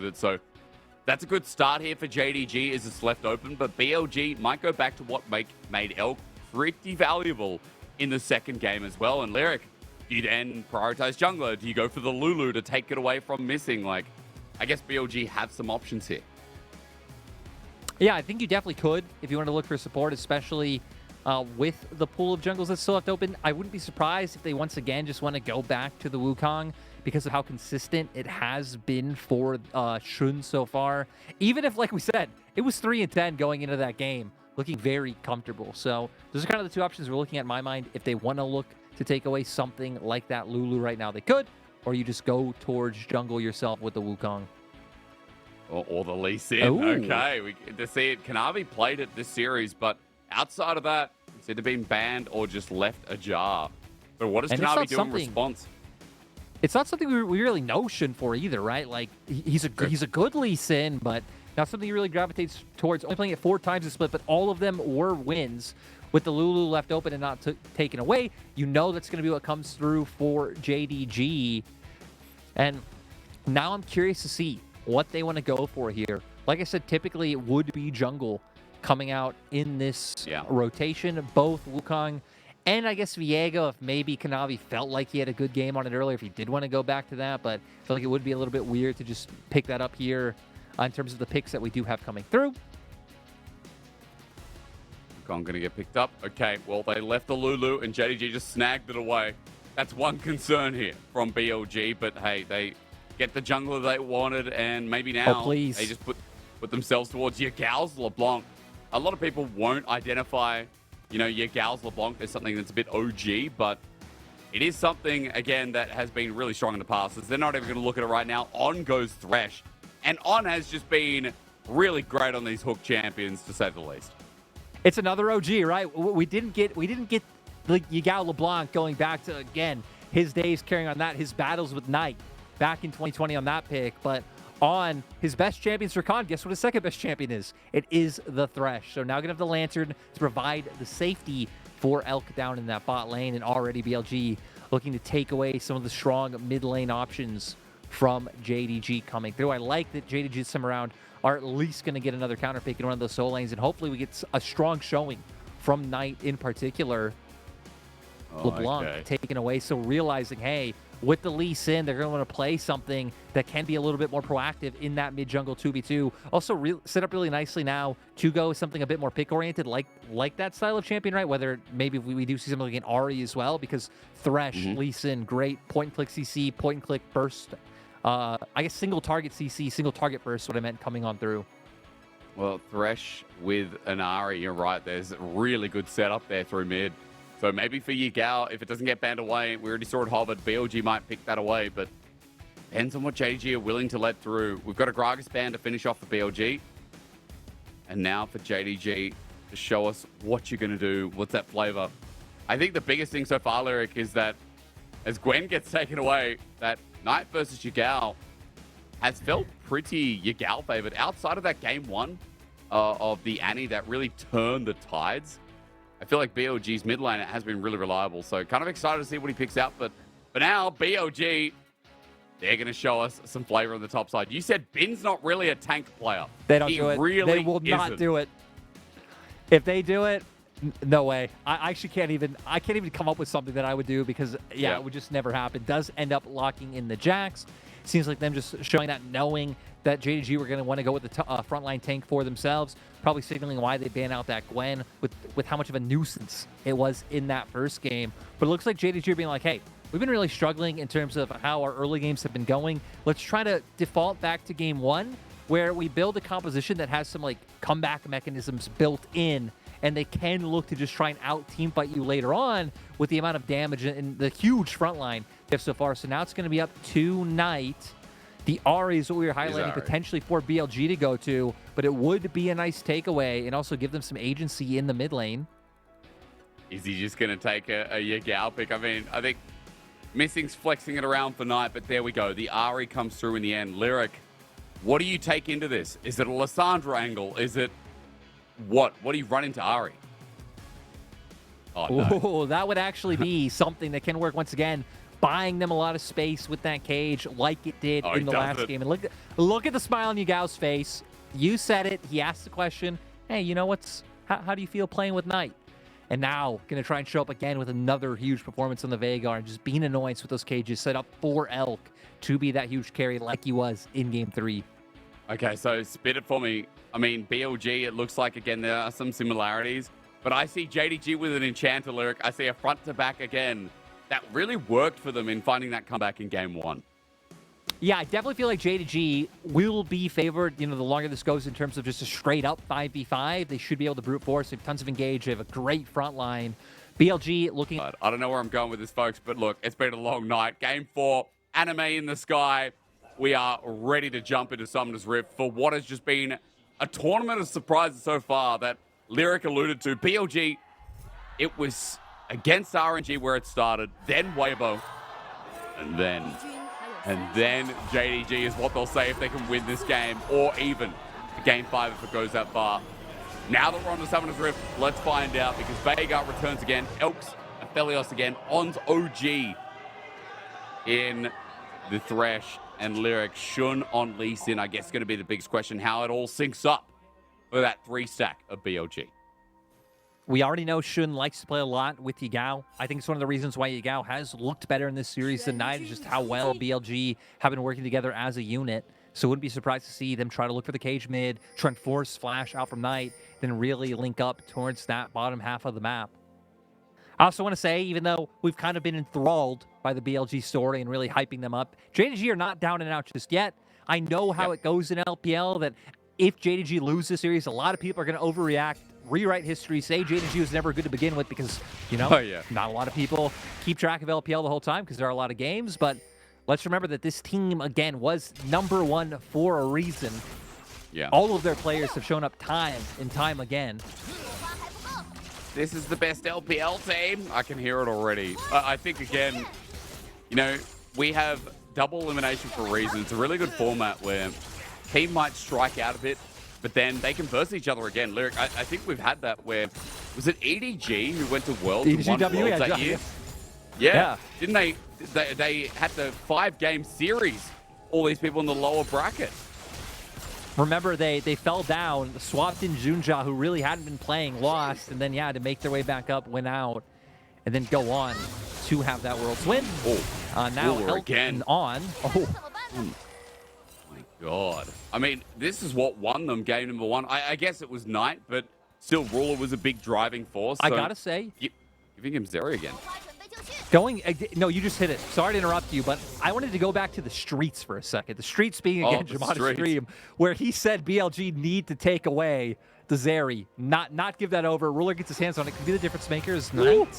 with it. So that's a good start here for JDG as it's left open, but BLG might go back to what made Elk pretty valuable in the second game as well. And Lyric, do you then prioritize jungler? Do you go for the Lulu to take it away from missing? Like, I guess BLG have some options here. Yeah, I think you definitely could if you want to look for support, especially with the pool of jungles that's still left open. I wouldn't be surprised if they once again just want to go back to the Wukong because of how consistent it has been for Shun so far. Even if, like we said, it was 3-10 going into that game, looking very comfortable. So those are kind of the two options we're looking at in my mind. If they want to look to take away something like that Lulu right now, they could, or you just go towards jungle yourself with the Wukong. Or the Lee Sin. Ooh. Okay, we get to see it. Kanavi played it this series, but outside of that, it's either been banned or just left ajar. But what does Kanavi do in response? It's not something we really know Shun for either, right? Like, he's a good Lee Sin, but not something he really gravitates towards. Only playing it 4 times a split, but all of them were wins. With the Lulu left open and not taken away, you know that's going to be what comes through for JDG. And now I'm curious to see what they want to go for here. Like I said, typically it would be jungle coming out in this rotation. Both Wukong and I guess Viego, if maybe Kanavi felt like he had a good game on it earlier, if he did want to go back to that. But I feel like it would be a little bit weird to just pick that up here in terms of the picks that we do have coming through. Wukong going to get picked up. Okay, well, they left the Lulu and JDG just snagged it away. That's one concern here from BLG, but hey, they get the jungler they wanted, and maybe now they just put themselves towards Yagao's LeBlanc. A lot of people won't identify, Yagao's LeBlanc as something that's a bit OG, but it is something, again, that has been really strong in the past. They're not even going to look at it right now. On goes Thresh, and On has just been really great on these hook champions, to say the least. It's another OG, right? We didn't get the Yagao LeBlanc going back to, again, his days carrying on that, his battles with Knight back in 2020 on that pick. But On his best champions for Khan, guess what his second best champion is? It is the Thresh. So now gonna have the Lantern to provide the safety for Elk down in that bot lane, and already BLG looking to take away some of the strong mid lane options from JDG coming through. I like that JDG this time around are at least going to get another counter pick in one of those soul lanes, and hopefully we get a strong showing from Knight in particular. LeBlanc taken away, so realizing, hey, with the Lee Sin, they're going to want to play something that can be a little bit more proactive in that mid-jungle 2v2. Also set up really nicely now to go something a bit more pick-oriented, like that style of champion, right? Whether maybe we do see something like an Ahri as well, because Thresh, Lee Sin, great point-and-click CC, point-and-click burst. I guess single target CC, single target burst, what I meant coming on through. Well, Thresh with an Ahri, you're right. There's a really good setup there through mid. So maybe for Yagao, if it doesn't get banned away, we already saw it hovered, BLG might pick that away, but depends on what JDG are willing to let through. We've got a Gragas ban to finish off for BLG. And now for JDG to show us what you're going to do. What's that flavor? I think the biggest thing so far, Lyric, is that as Gwen gets taken away, that Knight versus Yagao has felt pretty Yagao favored. Outside of that game 1 of the Annie that really turned the tides, I feel like BLG's mid lane has been really reliable. So kind of excited to see what he picks out. But for now, BLG, they're going to show us some flavor on the top side. You said Bin's not really a tank player. They don't do it. Really they will not do it. If they do it, no way. I actually can't even come up with something that I would do, because it would just never happen. Does end up locking in the Jax. Seems like them just showing that, knowing that JDG were going to want to go with the frontline tank for themselves, probably signaling why they ban out that Gwen with how much of a nuisance it was in that first game. But it looks like JDG are being like, hey, we've been really struggling in terms of how our early games have been going. Let's try to default back to game 1, where we build a composition that has some like comeback mechanisms built in, and they can look to just try and out-team fight you later on with the amount of damage and the huge front line they have so far. So now it's going to be up to Knight. The Ahri is what we were highlighting potentially for BLG to go to, but it would be a nice takeaway and also give them some agency in the mid lane. Is he just going to take a Yagao pick? I mean, I think Missing's flexing it around for Knight, but there we go. The Ahri comes through in the end. Lyric, what do you take into this? Is it a Lissandra angle? Is it what? What do you run into Ahri? Oh, no. Ooh, that would actually be something that can work once again. buying them a lot of space with that cage like it did in the last game. And look at the smile on Yagao's face. You said it. He asked the question, hey, you know how do you feel playing with Knight? And now going to try and show up again with another huge performance on the veigar and just being annoyance with those cages, set up for Elk to be that huge carry like he was in Game 3. Okay, so spit it for me. I mean, BLG, it looks like, again, there are some similarities. But I see JDG with an Enchanter lyric. I see a front to back again. That really worked for them in finding that comeback in Game 1. Yeah, I definitely feel like JDG will be favored, the longer this goes in terms of just a straight-up 5v5. They should be able to brute force. They have tons of engage. They have a great front line. BLG looking... I don't know where I'm going with this, folks, but look, it's been a long night. Game 4, anime in the sky. We are ready to jump into Summoner's Rift for what has just been a tournament of surprises so far that Lyric alluded to. BLG, it was against RNG where it started, then Weibo, and then JDG is what they'll say if they can win this game, or even Game 5 if it goes that far. Now that we're on the Summoner's Rift, let's find out, because veigar returns again, Elks, Aphelios again, On's OG in the Thresh, and Lyric, Shun on Lee Sin, I guess, going to be the biggest question, how it all syncs up for that 3-stack of BLG. We already know Shun likes to play a lot with Yagao. I think it's one of the reasons why Yagao has looked better in this series than Knight, is just how well BLG have been working together as a unit. So wouldn't be surprised to see them try to look for the cage mid, try and force Flash out from Knight, then really link up towards that bottom half of the map. I also want to say, even though we've kind of been enthralled by the BLG story and really hyping them up, JDG are not down and out just yet. I know how it goes in LPL, that if JDG loses this series, a lot of people are going to overreact, rewrite history, say JDG was never good to begin with because, not a lot of people keep track of LPL the whole time because there are a lot of games. But let's remember that this team, again, was #1 for a reason. Yeah. All of their players have shown up time and time again. This is the best LPL team. I can hear it already. I think, again, we have double elimination for a reason. It's a really good format where team might strike out a bit, but then they can verse each other again. Lyric, I think we've had that where, was it EDG who went to Worlds and won Worlds that year? Yeah. Didn't they? They had the 5-game series, all these people in the lower bracket. Remember, they fell down, swapped in Junja, who really hadn't been playing, lost, and then, to make their way back up, went out, and then go on to have that Worlds win. Now again on. God. I mean, this is what won them game #1. I guess it was Knight, but still Ruler was a big driving force. So I gotta say, giving him Zeri again. No, you just hit it. Sorry to interrupt you, but I wanted to go back to the streets for a second. The streets being, again, Jamada's stream, where he said BLG need to take away the Zeri, not give that over. Ruler gets his hands on it. Could be the difference makers. Knight.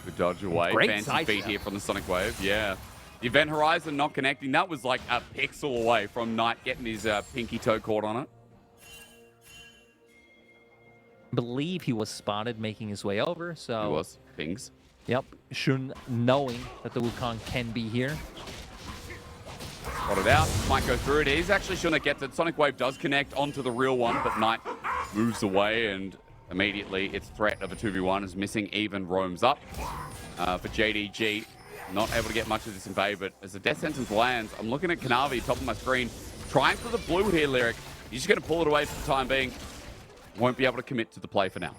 Good dodge away. Great fancy beat here from the Sonic Wave. Yeah. The Event Horizon not connecting. That was like a pixel away from Knight getting his pinky toe caught on it. I believe he was spotted making his way over. So he was. Pings. Yep. Shun knowing that the Wukong can be here. Got it out. Might go through it. He's actually Shun that gets it. Sonic Wave does connect onto the real one, but Knight moves away and immediately its threat of a 2v1 is missing. Even roams up for JDG. Not able to get much of this invade, but as the death sentence lands, I'm looking at Kanavi top of my screen, trying for the blue here, Lyric. He's just going to pull it away for the time being. Won't be able to commit to the play for now.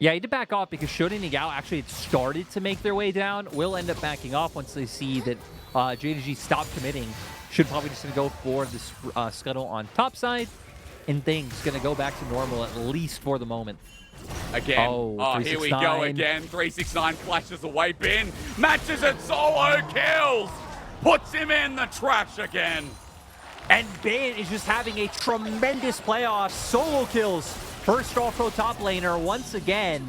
Yeah, he did back off because Shun and Yagao actually had started to make their way down. Will end up backing off once they see that JDG stopped committing. Should probably just going to go for this scuttle on top side, and things going to go back to normal, at least for the moment. Again. Oh, here we go again. 369 flashes away. Bin matches it, solo kills. Puts him in the trash again. And Bin is just having a tremendous playoff. Solo kills. First all-pro top laner once again.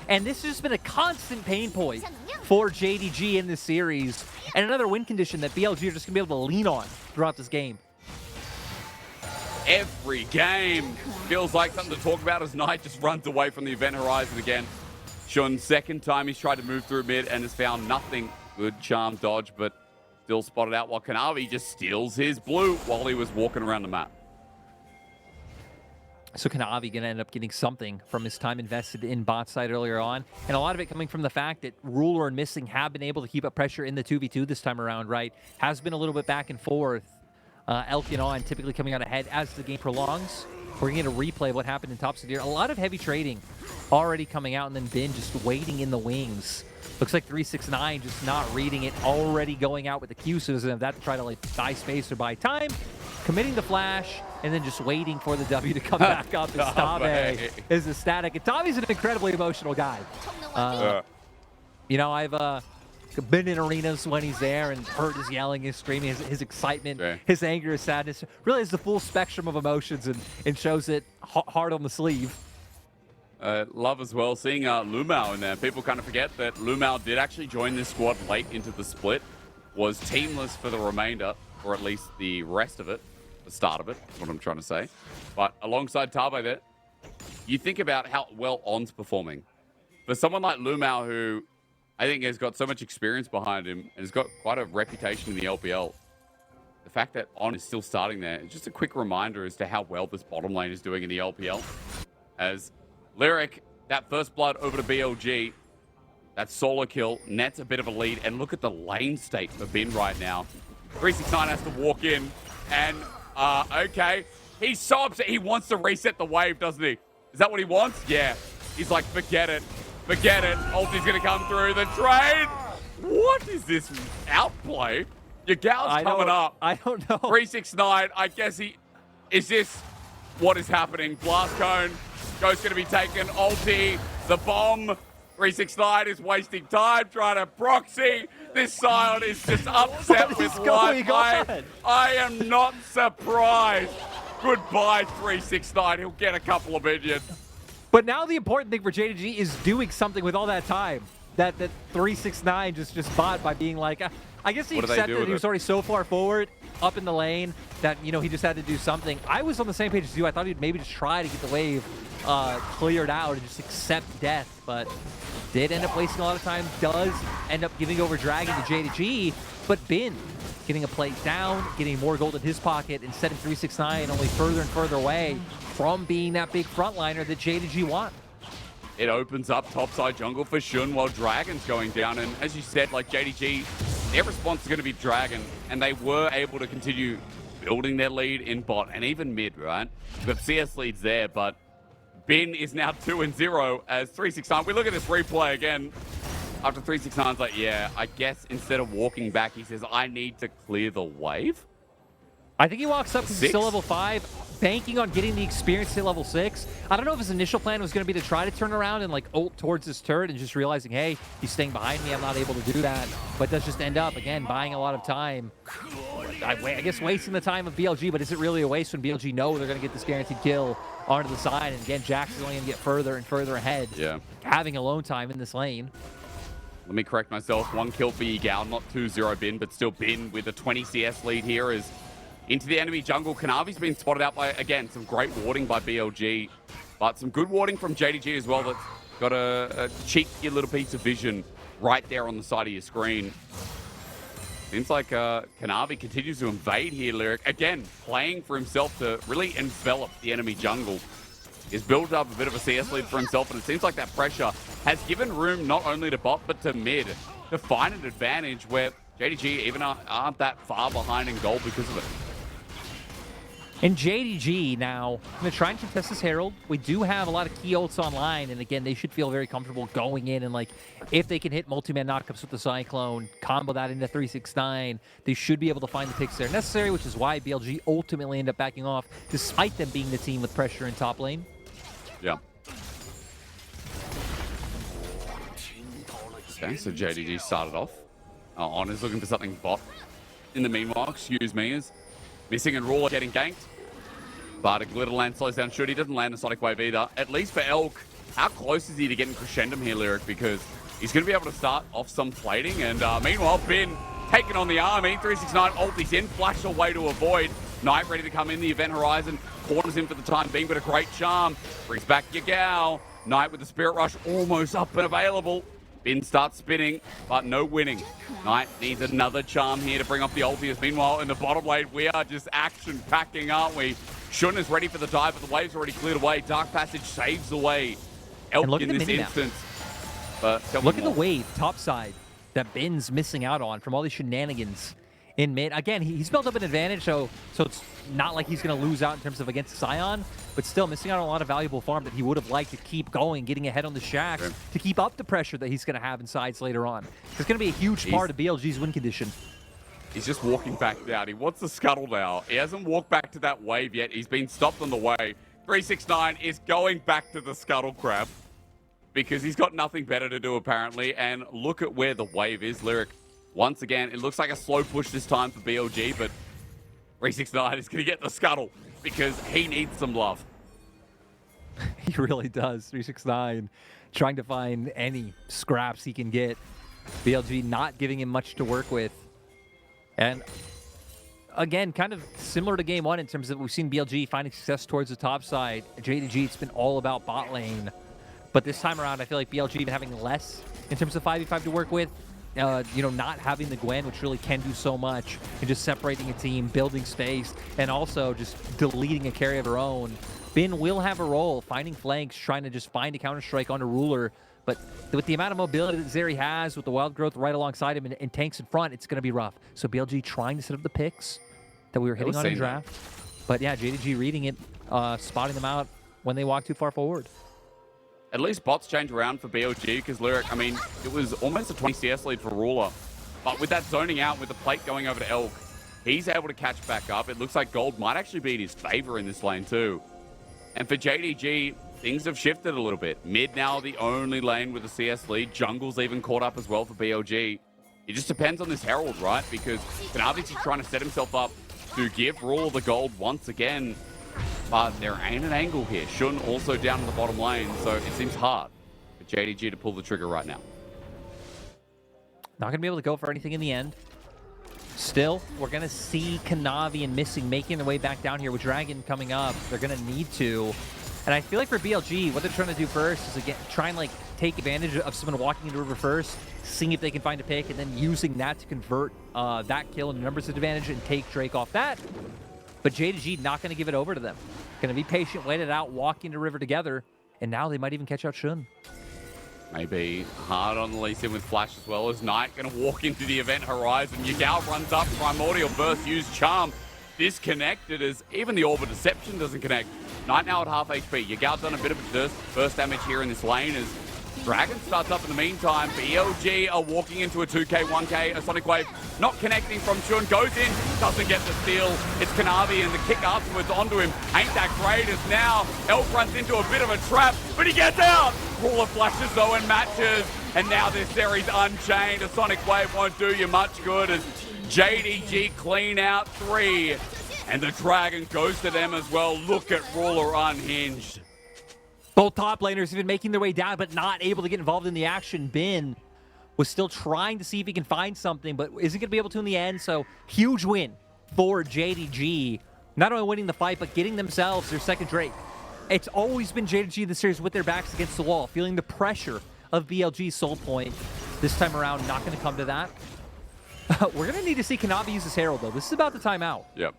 And this has just been a constant pain point for JDG in this series. And another win condition that BLG are just going to be able to lean on throughout this game. Every game feels like something to talk about as Knight just runs away from the Event Horizon again. Shun, second time he's tried to move through mid and has found nothing. Good charm dodge, but still spotted out while Kanavi just steals his blue while he was walking around the map. So Kanavi going to end up getting something from his time invested in bot side earlier on. And a lot of it coming from the fact that Ruler and Missing have been able to keep up pressure in the 2v2 this time around, right? Has been a little bit back and forth. Elk and On typically coming out ahead as the game prolongs. We're going to replay what happened in top Sadir. A lot of heavy trading already coming out, and then Bin just waiting in the wings. Looks like 369 just not reading it, already going out with the Q, so doesn't have that to try to like buy space or buy time. Committing the flash, and then just waiting for the W to come back up as Tabe is ecstatic. And Tabe's an incredibly emotional guy. You know, I've been in arenas when he's there and heard his yelling, his screaming, his excitement, his anger, his sadness. Really is the full spectrum of emotions and shows it hard on the sleeve. Love as well seeing Lumao in there. People kind of forget that Lumao did actually join this squad late into the split, was teamless for the remainder, or at least the rest of it, the start of it, is what I'm trying to say. But alongside Tabe there, you think about how well On's performing. For someone like Lumao, who I think has got so much experience behind him and has got quite a reputation in the LPL, the fact that On is still starting there is just a quick reminder as to how well this bottom lane is doing in the LPL. As Lyric, that first blood over to BLG, that solo kill, nets a bit of a lead, and look at the lane state for Bin right now. 369 has to walk in, and okay, he's so upset. He wants to reset the wave, doesn't he? Is that what he wants? Yeah. He's like, forget it. Forget it. Ulti's going to come through the trade. What is this outplay? Yagao's coming up. I don't know. 369, I guess he... Is this what is happening? Blast Cone. Ghost going to be taken. Ulti. The bomb. 369 is wasting time trying to proxy. This Sion is just upset with life. I am not surprised. Goodbye, 369. He'll get a couple of minions. But now the important thing for JDG is doing something with all that time that 369 just bought by being like, I guess he accepted that he was already so far forward up in the lane that, you know, he just had to do something. I was on the same page as you. I thought he'd maybe just try to get the wave cleared out and just accept death, but did end up wasting a lot of time. Does end up giving over Dragon to JDG, but Bin getting a plate down, getting more gold in his pocket, and setting 369 only further and further away from being that big frontliner that JDG want. It opens up topside jungle for Shun while Dragon's going down, and as you said, like JDG, their response is going to be Dragon, and they were able to continue building their lead in bot and even mid, right? Got CS leads there, but Bin is now 2-0 as 369. We look at this replay again. After 369's like, yeah, I guess instead of walking back, he says, I need to clear the wave. I think he walks up because he's still level 5, banking on getting the experience to level 6. I don't know if his initial plan was going to be to try to turn around and like ult towards his turret and just realizing, hey, he's staying behind me, I'm not able to do that. But does just end up, again, buying a lot of time. I guess wasting the time of BLG, but is it really a waste when BLG know they're going to get this guaranteed kill onto the side? And again, Jax is only going to get further and further ahead. Yeah. Having alone time in this lane. Let me correct myself. 1 kill for Yagao, not 2-0 Bin, but still Bin with a 20 CS lead here is into the enemy jungle. Kanavi's been spotted out by, again, some great warding by BLG, but some good warding from JDG as well that's got a cheeky little piece of vision right there on the side of your screen. Seems like Kanavi continues to invade here, Lyric. Again, playing for himself to really envelop the enemy jungle. He's built up a bit of a CS lead for himself, and it seems like that pressure has given room not only to bot, but to mid to find an advantage where JDG even aren't that far behind in gold because of it. And JDG now going to try and contest this Herald. We do have a lot of key ults online, and again, they should feel very comfortable going in, and like, if they can hit multi-man knockups with the Cyclone, combo that into 369, they should be able to find the picks there necessary, which is why BLG ultimately end up backing off, despite them being the team with pressure in top lane. Yeah. Okay, so JDG started off. On is looking for something bot. In the meanwhile, excuse me, is Missing and Ruler getting ganked. But a Glitter Land slows down Shoot. He doesn't land a Sonic Wave either. At least for Elk, how close is he to getting Crescendum here, Lyric? Because he's going to be able to start off some plating. And meanwhile, Bin taking on the army. 369 ulti's in. Flash away to avoid. Knight ready to come in. The Event Horizon corners him for the time being, but a great charm. Brings back Yagao. Knight with the Spirit Rush almost up and available. Bin starts spinning, but no winning. Knight needs another charm here to bring up the ultimates. Meanwhile, in the bottom lane, we are just action-packing, aren't we? Shun is ready for the dive, but the wave's already cleared away. Dark Passage saves away And look Elk at in the this minimap. instance. But Look at the wave topside that Bin's missing out on from all these shenanigans in mid. Again, he's built up an advantage, so it's not like he's going to lose out in terms of against Sion, but still missing out on a lot of valuable farm that he would have liked to keep going, getting ahead on the Shacks, Sure. to keep up the pressure that he's going to have in sides later on. It's going to be a huge part of BLG's win condition. He's just walking back down. He wants the scuttle now. He hasn't walked back to that wave yet. He's been stopped on the way. 369 is going back to the scuttle crab because he's got nothing better to do apparently. And look at where the wave is, Lyric. Once again, it looks like a slow push this time for BLG, but 369 is going to get the scuttle because he needs some love. He really does. 369 trying to find any scraps he can get. BLG not giving him much to work with. And again, kind of similar to game one in terms of we've seen BLG finding success towards the top side. JDG, it's been all about bot lane. But this time around, I feel like BLG been having less in terms of 5v5 to work with. You know, not having the Gwen, which really can do so much, and just separating a team, building space, and also just deleting a carry of her own. Bin will have a role, finding flanks, trying to just find a counter-strike on a ruler. But with the amount of mobility that Zeri has, with the wild growth right alongside him and tanks in front, it's going to be rough. So BLG trying to set up the picks that we were hitting on in draft. But yeah, JDG reading it, spotting them out when they walk too far forward. At least bots change around for BLG because Lyric, I mean, it was almost a 20 CS lead for Ruler. But with that zoning out, with the plate going over to Elk, he's able to catch back up. It looks like gold might actually be in his favor in this lane too. And for JDG, things have shifted a little bit. Mid now the only lane with a CS lead. Jungle's even caught up as well for BLG. It just depends on this Herald, right? Because Kanavi's just trying to set himself up to give Ruler the gold once again. But there ain't an angle here. Shun also down in the bottom lane, so it seems hard for JDG to pull the trigger right now. Not going to be able to go for anything in the end. Still, we're going to see Kanavi and Missing making their way back down here with Dragon coming up. They're going to need to. And I feel like for BLG, what they're trying to do first is again try and like take advantage of someone walking into river first, seeing if they can find a pick, and then using that to convert that kill into numbers advantage and take Drake off that. But JDG not going to give it over to them. Going to be patient, wait it out, walk into river together, and now they might even catch out Shun. Maybe hard on the Lee Sin with Flash as well. As Knight going to walk into the event horizon. Yagao runs up, Primordial Burst, use Charm. Disconnected as even the Orb of Deception doesn't connect. Knight now at half HP. Yagao done a bit of a burst damage here in this lane as Dragon starts up in the meantime. BLG are walking into a 2k, 1k. A Sonic Wave not connecting from Shun. Goes in, doesn't get the steal. It's Kanavi and the kick afterwards onto him. Ain't that great as now Elf runs into a bit of a trap, but he gets out. Ruler flashes though and matches. And now this series unchained. A Sonic Wave won't do you much good as JDG clean out 3. And the Dragon goes to them as well. Look at Ruler unhinged. Both top laners have been making their way down, but not able to get involved in the action. Bin was still trying to see if he can find something, but isn't going to be able to in the end. So huge win for JDG. Not only winning the fight, but getting themselves their second Drake. It's always been JDG in the series with their backs against the wall, feeling the pressure of BLG's soul point. This time around, not going to come to that. We're going to need to see Kanavi use his Herald, though. This is about the timeout. Yep.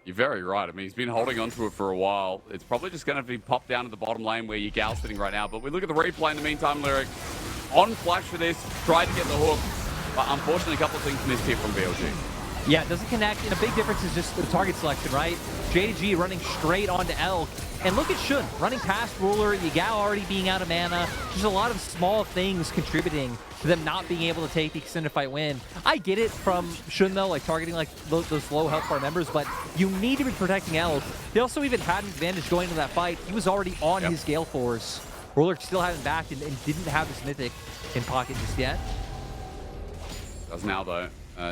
You're very right. I mean, he's been holding onto it for a while. It's probably just going to be popped down to the bottom lane where Yagao's sitting right now. But we look at the replay in the meantime, Lyric. On flash for this, tried to get the hook. But unfortunately, a couple of things missed here from BLG. Yeah, it doesn't connect. And a big difference is just the target selection, right? JDG running straight onto Elk. And look at Shun running past Ruler, Yagao already being out of mana. Just a lot of small things contributing to them not being able to take the extended fight win. I get it from Shun though, like targeting like those low health bar members, but you need to be protecting Elk. They also even had an advantage going into that fight. He was already on his Gale Force. Ruler still hadn't backed and didn't have his Mythic in pocket just yet. Does now though.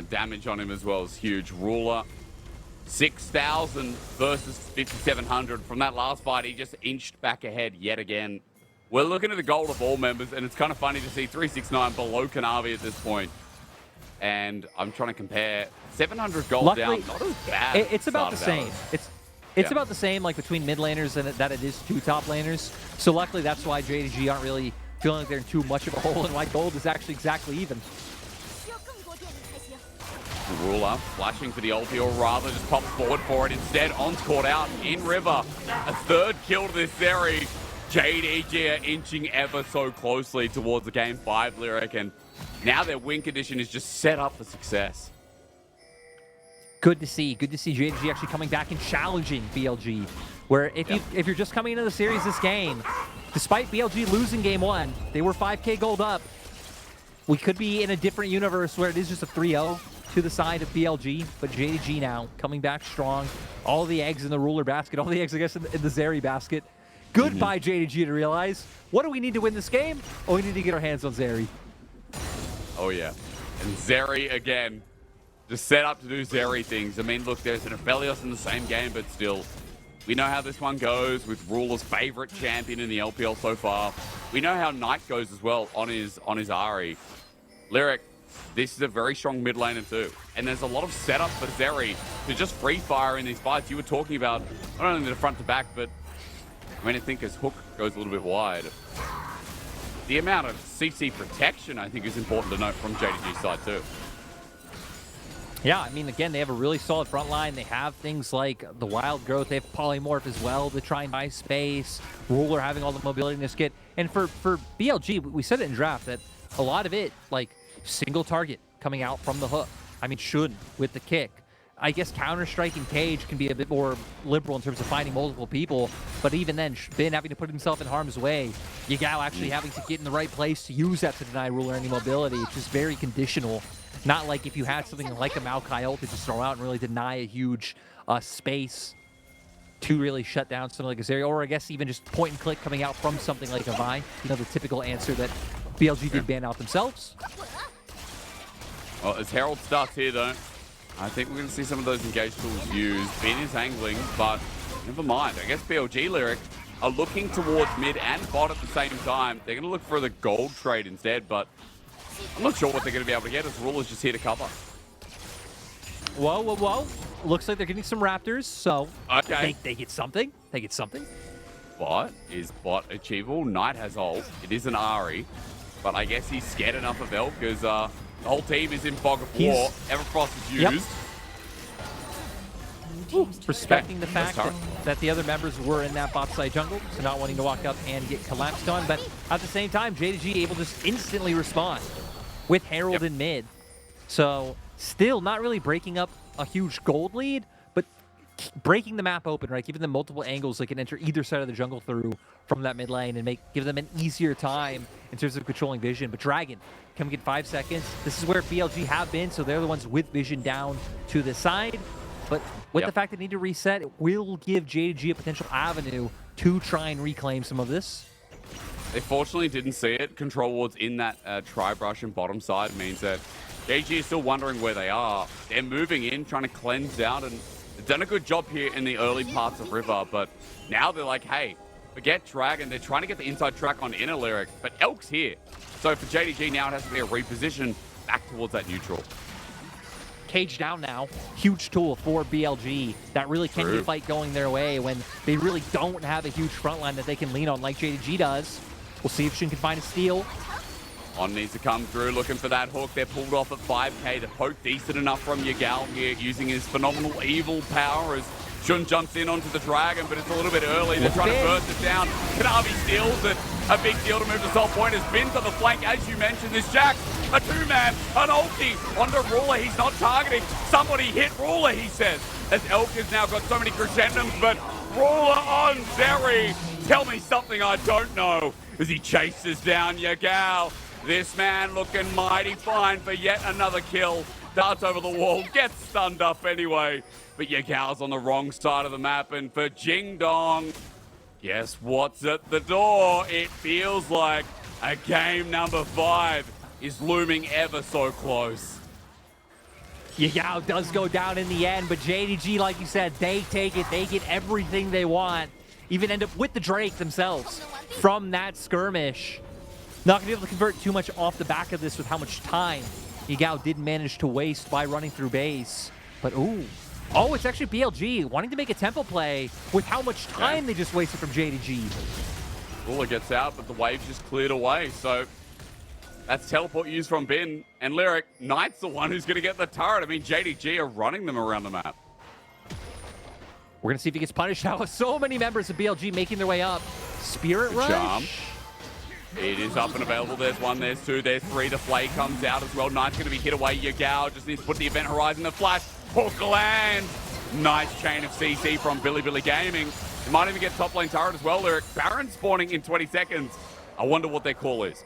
Damage on him as well is huge. Ruler 6,000 versus 5,700. From that last fight, he just inched back ahead yet again. We're looking at the gold of all members, and it's kind of funny to see 369 below Kanavi at this point. And I'm trying to compare 700 gold Luckily, down. Not as bad. It's about the same. It's about the same, like between mid laners and that it is two top laners. So luckily, that's why JDG aren't really feeling like they're in too much of a hole, and why gold is actually exactly even. Ruler flashing for the ulti, or rather just pops forward for it. Instead, On's caught out in River. A third kill to this Zeri. JDG are inching ever so closely towards the game 5 Lyric, and now their win condition is just set up for success. Good to see JDG actually coming back and challenging BLG. Where if you're just coming into the series this game, despite BLG losing game 1, they were 5K gold up. We could be in a different universe where it is just a 3-0 to the side of BLG, but JDG now coming back strong. All the eggs in the ruler basket, all the eggs, I guess, in the Zeri basket. Goodbye, JDG, to realize, what do we need to win this game? Oh, we need to get our hands on Zeri. Oh, yeah. And Zeri, again, just set up to do Zeri things. I mean, look, there's an Aphelios in the same game, but still, we know how this one goes with Ruler's favorite champion in the LPL so far. We know how Knight goes as well on his Ahri. Lyric, this is a very strong mid laner too. And there's a lot of setup for Zeri to just free fire in these fights. You were talking about not only the front to back, but I mean, I think his hook goes a little bit wide. The amount of CC protection, I think, is important to note from JDG's side too. Yeah, I mean, again, they have a really solid front line. They have things like the wild growth. They have polymorph as well to try and buy space. Ruler having all the mobility in this kit. And for BLG, we said it in draft that a lot of it, like, single target coming out from the hook. I mean, Shun with the kick. I guess Counter-Strike and Cage can be a bit more liberal in terms of finding multiple people, but even then, Bin having to put himself in harm's way, Yagao actually having to get in the right place to use that to deny Ruler any mobility. It's just very conditional. Not like if you had something like a Maokai ult to just throw out and really deny a huge space to really shut down something like a Zeri, or I guess even just point and click coming out from something like a Vi. You know, the typical answer that BLG did ban out themselves. Well, as Herald starts here, though, I think we're going to see some of those engage tools used. Bin is angling, but never mind. I guess BLG Lyric are looking towards mid and bot at the same time. They're going to look for the gold trade instead, but I'm not sure what they're going to be able to get as Ruler's just here to cover. Whoa, whoa, whoa. Looks like they're getting some Raptors, so okay. They get something. They get something. Bot, is bot achievable? Knight has ult. It is an Ahri, but I guess he's scared enough of Elk because the whole team is in fog of war. Everfrost is used. Respecting the fact that the other members were in that bot side jungle, so not wanting to walk up and get collapsed on, but at the same time, JDG able to just instantly respond with Herald in mid. So still not really breaking up a huge gold lead, but breaking the map open, right? Giving them multiple angles they can enter either side of the jungle through from that mid lane and give them an easier time in terms of controlling vision. But Dragon coming in 5 seconds. This is where BLG have been, so they're the ones with vision down to the side. But with the fact that they need to reset, it will give JDG a potential avenue to try and reclaim some of this. They fortunately didn't see it. Control wards in that tri-brush and bottom side means that JDG is still wondering where they are. They're moving in, trying to cleanse out, and they've done a good job here in the early parts of River, but now they're like, hey, forget Dragon. They're trying to get the inside track on inner Lyric, but Elk's here. So for JDG now, it has to be a reposition back towards that neutral. Cage down now. Huge tool for BLG. That really can be a fight going their way when they really don't have a huge front line that they can lean on like JDG does. We'll see if Shin can find a steal. On needs to come through, looking for that hook. They're pulled off at 5k. The poke decent enough from Yagao here, using his phenomenal evil power as Shun jumps in onto the Dragon, but it's a little bit early. They're trying to burst it down. Kanavi steals it. A big deal to move the salt point as Bin's on the flank, as you mentioned. This Jack, a two-man, an ulti onto Ruler. He's not targeting. Somebody hit Ruler, he says. As Elk has now got so many crescendos, but Ruler on Zeri. Tell me something I don't know. As he chases down Yagao. This man looking mighty fine for yet another kill. Darts over the wall, gets stunned up anyway. But Yagao's on the wrong side of the map, and for Jing Dong, guess what's at the door? It feels like a game number 5 is looming ever so close. Yagao does go down in the end, but JDG, like you said, they take it. They get everything they want. Even end up with the Drake themselves from that skirmish. Not going to be able to convert too much off the back of this with how much time Yagao did manage to waste by running through base. But ooh. Oh, it's actually BLG wanting to make a tempo play with how much time they just wasted from JDG. Ruler gets out, but the wave's just cleared away. So That's teleport used from Bin. And Lyric, Knight's the one who's going to get the turret. I mean, JDG are running them around the map. We're going to see if he gets punished now with so many members of BLG making their way up. Spirit Rush. Charm. It is up and available. There's one, there's two, there's three. The Flay comes out as well. Knight's going to be hit away. Yagao just needs to put the Event Horizon. The flash. Hook land. Nice chain of CC from Bilibili Gaming. He might even get top lane turret as well, Lyric. Baron spawning in 20 seconds. I wonder what their call is.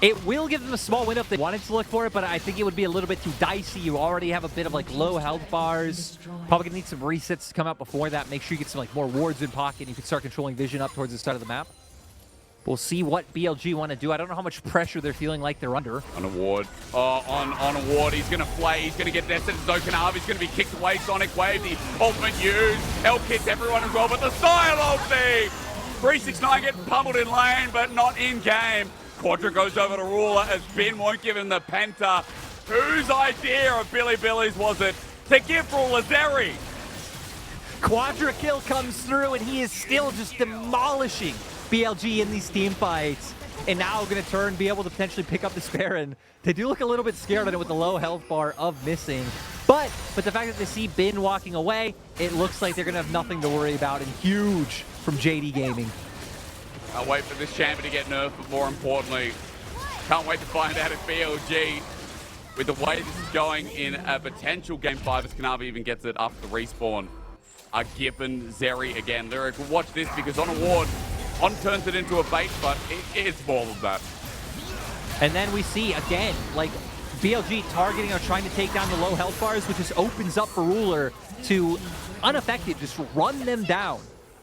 It will give them a small window if they wanted to look for it, but I think it would be a little bit too dicey. You already have a bit of like low health bars. Probably gonna need some resets to come out before that. Make sure you get some like more wards in pocket and you can start controlling vision up towards the start of the map. We'll see what BLG want to do. I don't know how much pressure they're feeling like they're under. On a ward. On a ward. He's going to flay. He's going to get nested. Kanavi. He's going to be kicked away. Sonic Wave. The ultimate used. Help hits everyone as well. But the style ulti. 369 getting pummeled in lane, but not in game. Quadra goes over to Ruler as Bin won't give him the Penta. Whose idea of Bilibili's was it to give Ruler Zeri? Quadra kill comes through and he is still just demolishing BLG in these team fights. And now going to be able to potentially pick up this Baron. They do look a little bit scared at it with the low health bar of missing. But the fact that they see Bin walking away, it looks like they're going to have nothing to worry about. And huge from JD Gaming. I'll wait for this champion to get nerfed, but more importantly, can't wait to find out if BLG, with the way this is going in a potential Game 5 as Kanavi even gets it after the respawn, are given Zeri again. Lyric, watch this because on a ward, On turns it into a bait, but it's more than that. And then we see, again, like, BLG targeting or trying to take down the low health bars, which just opens up for Ruler to, unaffected, just run them down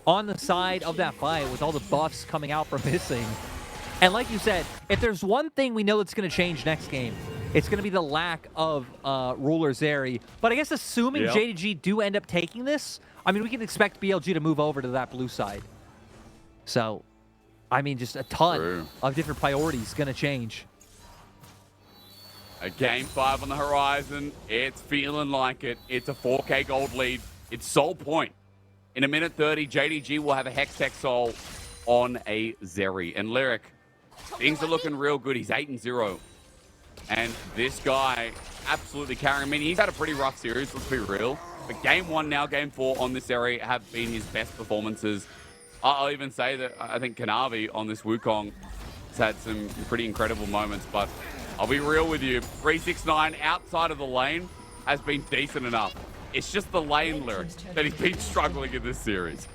on the side of that fight with all the buffs coming out from missing. And like you said, if there's one thing we know that's going to change next game, it's going to be the lack of Ruler Zeri. But I guess assuming JDG do end up taking this, I mean, we can expect BLG to move over to that blue side. So, I mean, just a ton of different priorities going to change. A Game 5 on the horizon. It's feeling like it. It's a 4K gold lead. It's Soul Point. In a minute 30, JDG will have a Hex Tech Soul on a Zeri. And Lyric, things are looking real good. He's 8-0. And this guy absolutely carrying. I mean, he's had a pretty rough series, let's be real. But Game 1 now, Game 4 on this area have been his best performances. I'll even say that I think Kanavi on this Wukong has had some pretty incredible moments. But I'll be real with you, 369 outside of the lane has been decent enough. It's just the lane, Lyric, that he's been struggling in this series.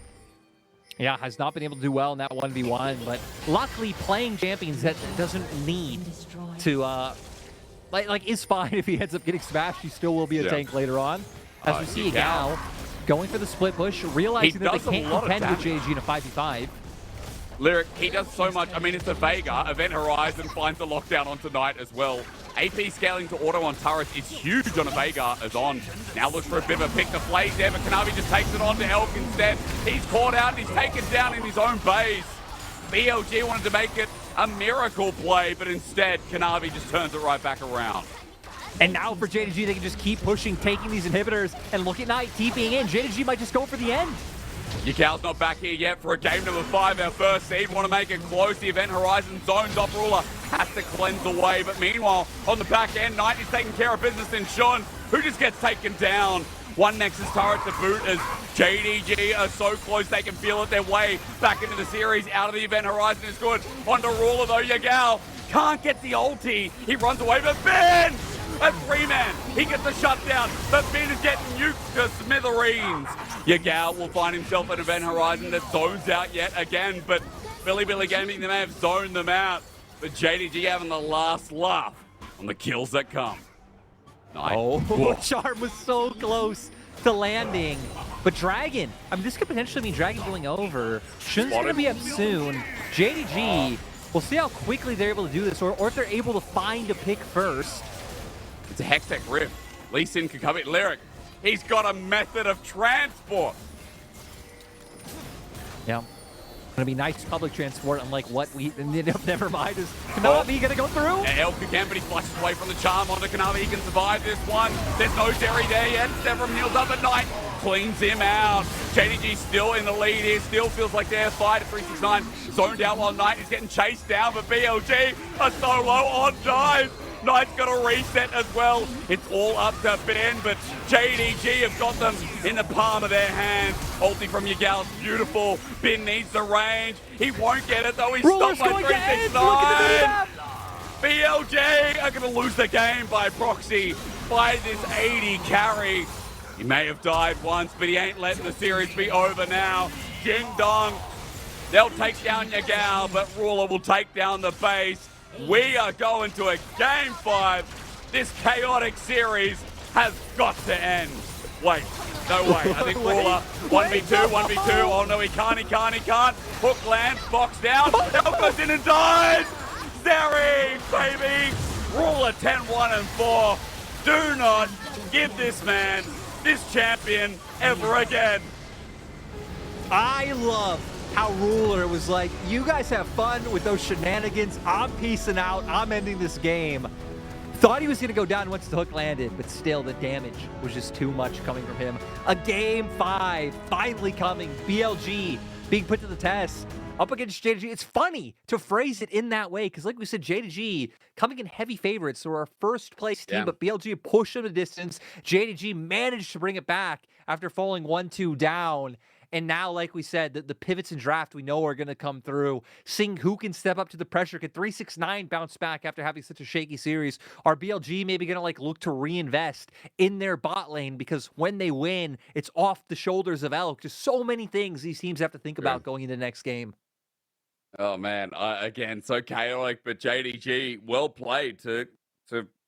Yeah, has not been able to do well in that 1v1, but luckily playing champions that doesn't need to, like is fine if he ends up getting smashed. He still will be a tank later on. As we see Yagao going for the split push, realizing that they can't contend with JDG in a 5v5. Lyric, he does so much. I mean, it's a veigar. Event Horizon finds the lockdown on tonight as well. AP scaling to auto on turrets is huge on a veigar as on. Now looks for a bit of a pick to plays there, but Kanavi just takes it on to Elk instead. He's caught out and he's taken down in his own base. BLG wanted to make it a miracle play, but instead Kanavi just turns it right back around. And now for JDG, they can just keep pushing, taking these inhibitors, and look at Knight TPing in. JDG might just go for the end. Yagao's not back here yet for a game number 5, our first seed. Want to make it close. The Event Horizon zones off. Ruler has to cleanse away. But meanwhile, on the back end, Knight is taking care of business in Sion, who just gets taken down. One Nexus turret to boot as JDG are so close they can feel it their way back into the series. Out of the Event Horizon is good. Onto Ruler though, Yagao can't get the ulti. He runs away, but Ben! A 3-man, he gets the shutdown, but Ben is getting nuked to smithereens. Yagao will find himself at Event Horizon that zones out yet again, but Bilibili Gaming, they may have zoned them out, but JDG having the last laugh on the kills that come. Nice. Oh, Charm was so close to landing, but Dragon, I mean, this could potentially mean Dragon going over. Shun's going to be up soon. JDG, we'll see how quickly they're able to do this, or if they're able to find a pick first. It's a Hex Tech Rift. Lee Sin can come in. Lyric, he's got a method of transport. Yeah. Gonna be nice public transport, unlike what we never mind. Is Kanavi gonna go through? Elk again, but he flashes away from the charm onto Kanavi. He can survive this one. There's no Zeri there yet. Sevram heals up at night. cleans him out. JDG still in the lead here, still feels like they're fighting. 369 zoned out while Knight is getting chased down, but BLG are so low on Knight. Knight's got to reset as well. It's all up to Ben, but JDG have got them in the palm of their hand. Ulti from Yagao, beautiful. Ben needs the range. He won't get it though. He's stopped by 369. BLG are going to lose the game by proxy by this 80 carry. He may have died once, but he ain't letting the series be over now. Ding Dong, they'll take down Yagao, but Ruler will take down the base. We are going to a game 5. This chaotic series has got to end. Wait, no way. I think Ruler 1v2, 1v2. Oh no, he can't. Hook lands, box down. Elk goes in and dies. Zeri, baby. Ruler 10-1 and 4. Do not give this man, this champion, ever again. I love how Ruler was like, you guys have fun with those shenanigans. I'm peacing out. I'm ending this game. Thought he was going to go down once the hook landed, but still the damage was just too much coming from him. A game 5 finally coming. BLG being put to the test up against JDG. It's funny to phrase it in that way because like we said, JDG coming in heavy favorites. So our first place team, but BLG pushed them the distance. JDG managed to bring it back after falling 1-2 down. And now, like we said, the pivots in draft we know are going to come through. Seeing who can step up to the pressure. Could 369 bounce back after having such a shaky series? Are BLG maybe going to like look to reinvest in their bot lane? Because when they win, it's off the shoulders of Elk. Just so many things these teams have to think about going into the next game. Oh, man. Again, so chaotic, but JDG, well played to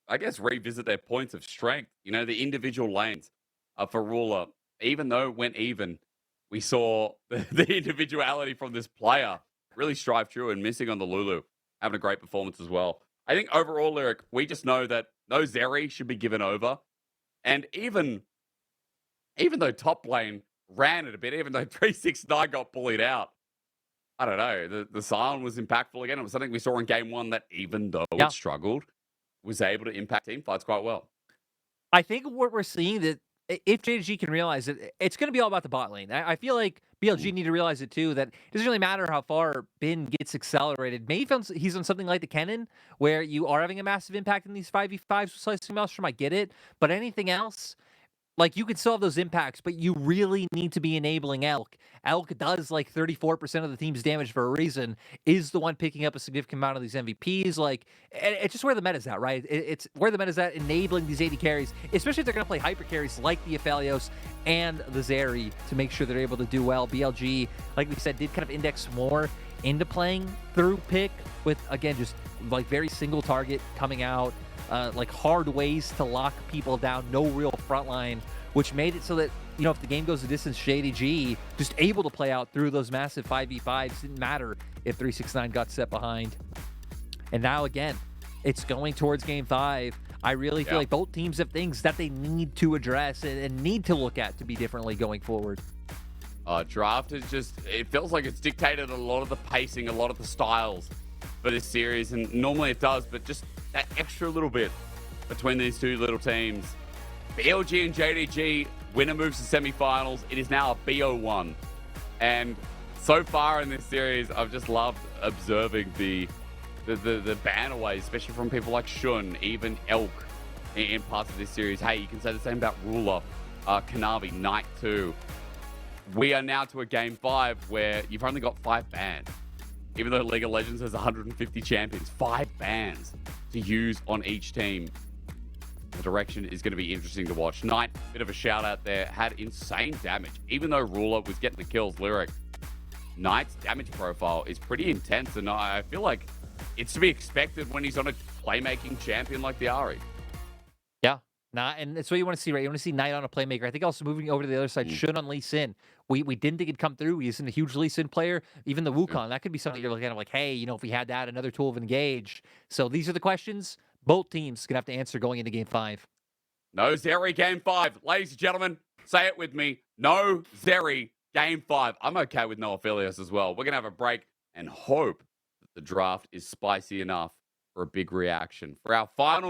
I guess, revisit their points of strength. You know, the individual lanes for Ruler, even though it went even, we saw the individuality from this player really strive through and missing on the Lulu, having a great performance as well. I think overall, Lyric, we just know that no Zeri should be given over. And even though top lane ran it a bit, even though 369 got bullied out, I don't know, the Sion was impactful again. It was something we saw in game 1 that even though it struggled, was able to impact team fights quite well. I think what we're seeing that if JDG can realize it, it's going to be all about the bot lane. I feel like BLG need to realize it too, that it doesn't really matter how far Bin gets accelerated. Maybe he's on something like the Kennen, where you are having a massive impact in these 5v5s with Slicing Maelstrom, I get it. But anything else, like, you can solve those impacts, but you really need to be enabling Elk. Elk does like 34% of the team's damage for a reason, is the one picking up a significant amount of these MVPs. Like, it's just where the meta's at, right? It's where the meta's at, enabling these AD carries, especially if they're going to play hyper carries like the Aphelios and the Zeri to make sure they're able to do well. BLG, like we said, did kind of index more into playing through pick with, again, just like very single target coming out. Like hard ways to lock people down, no real front line, which made it so that, you know, if the game goes the distance, JDG just able to play out through those massive 5v5s. Didn't matter if 369 got set behind. And now again, it's going towards game 5. I really feel like both teams have things that they need to address and need to look at to be differently going forward. Draft is just, it feels like it's dictated a lot of the pacing, a lot of the styles for this series, and normally it does, but just that extra little bit between these two little teams. BLG and JDG, winner moves to semifinals. It is now a BO1. And so far in this series, I've just loved observing the banaways, especially from people like Shun, even Elk in parts of this series. Hey, you can say the same about Ruler, Kanavi, Knight 2. We are now to a game 5 where you've only got 5 bans. Even though League of Legends has 150 champions, 5 bans to use on each team. The direction is going to be interesting to watch. Knight, bit of a shout out there, had insane damage. Even though Ruler was getting the kills, Lyric, Knight's damage profile is pretty intense, and I feel like it's to be expected when he's on a playmaking champion like the Ahri. Yeah, and that's what you want to see, right? You want to see Knight on a playmaker. I think also moving over to the other side, Shun on Lee Sin. We didn't think it'd come through. He isn't a huge Lee Sin player. Even the Wukong, that could be something you're looking at like, hey, you know, if we had that, another tool of engage. So these are the questions both teams going to have to answer going into game 5. No Zeri game 5. Ladies and gentlemen, say it with me. No Zeri game 5. I'm okay with no Aphelios as well. We're going to have a break and hope that the draft is spicy enough for a big reaction. For our final